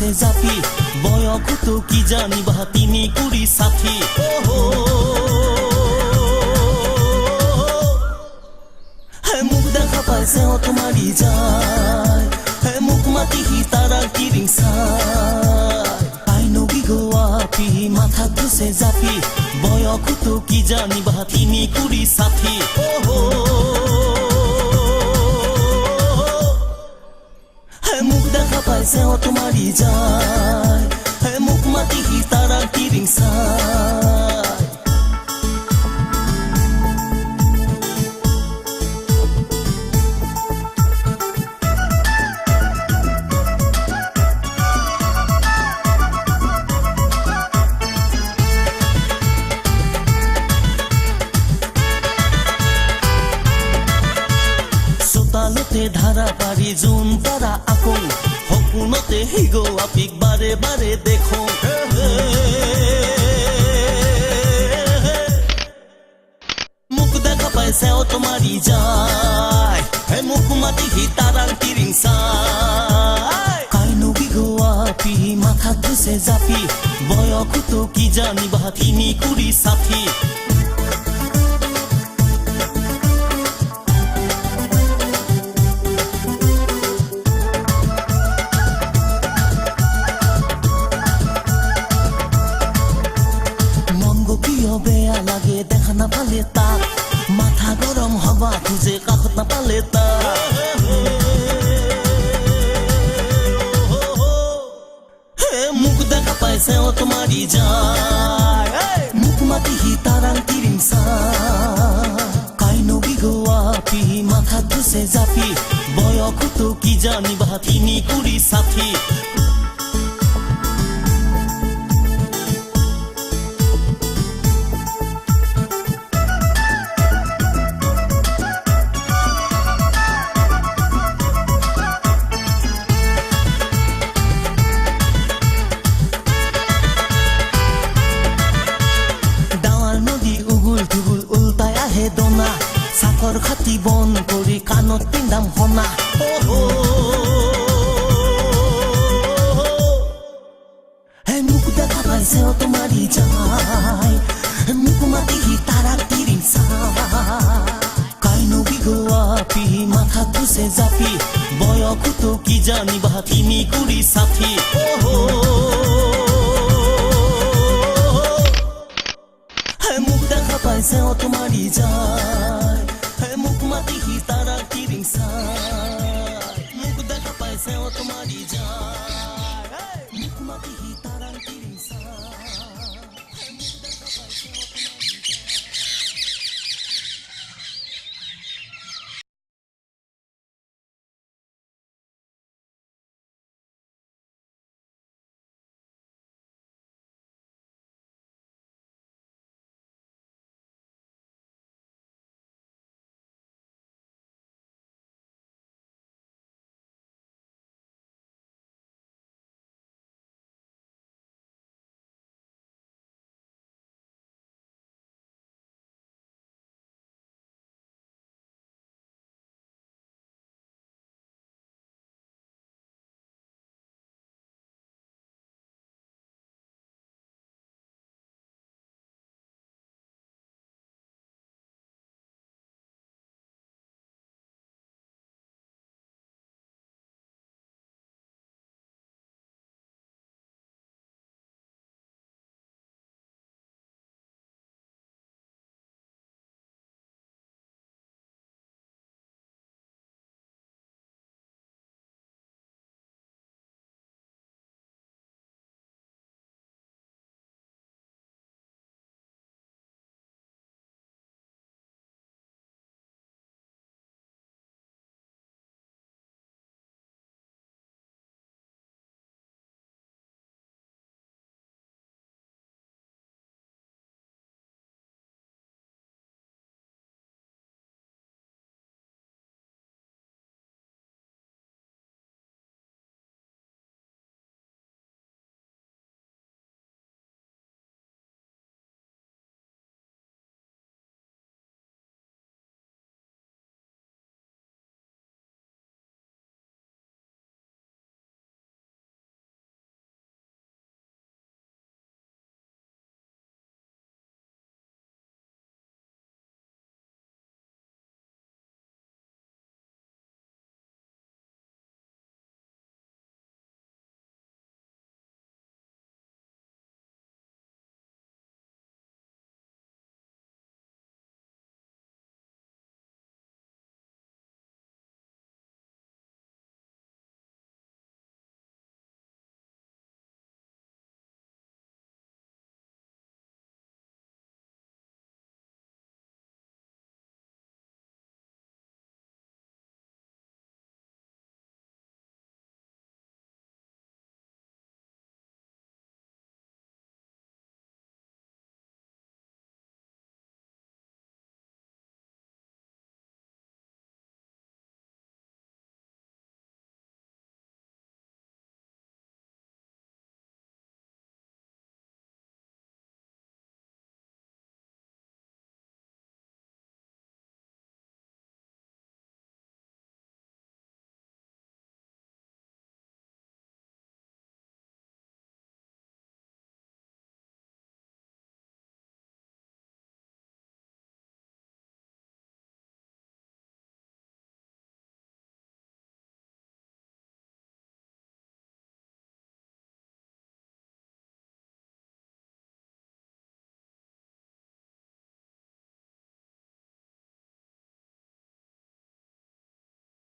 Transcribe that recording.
তুছে জাপি বয়সতো কি জানিবা তিনি কুৰি সাথী মোক দেখা পাইছে তোমাৰি যায় মোক মাতি সি তাৰা কিৰিং চাই আই নবী গোৱাপি মাথা তুছে জাপি বয়সতো কি জানিবা তিনি কুৰি সাথী মোক দেখা পাইছে তোমাৰি যায় মোক মাতি সি তাৰা কিৰিং চাই চোতালতে ধাৰা পাৰি যোন তাৰা আকৌ সপোনতে হিগোৱাপিক বাৰে বাৰে দেখো মোক দেখা পাইছে তোমাৰি যায় মোক মাতি সি তাৰাৰ কিৰিং চাই কাই নবী গোৱাপি মাথা তুছে জাপি বয়সতো কি জানিবা তিনি কুৰি সাথী বেয়া লাগে দেখা নাপালে তাক মাথা গৰম হবা খুজে কাষত নাপালে তাক মোক দেখা পাইছে তোমাৰি যায় মোক মাতি সি তাৰাং কিৰিং চাই কাই নবী গোৱাপি মাথা তুছে জাপি বয়সতো কি জানিবা তিনি কুৰি সাথী চাকৰ খাতি বন কৰি কাণত পিন্ধাম হনা মোক দেখা পাইছে তোমাৰি যায় মোক মাতি সি তাৰা কিৰিং চাই কাই নবী গোৱাপি মাথা তুছে জাপি বয়সতো কি জানিবা তিনি কুৰি সাথী মোক দেখা পাইছে তোমাৰি যায়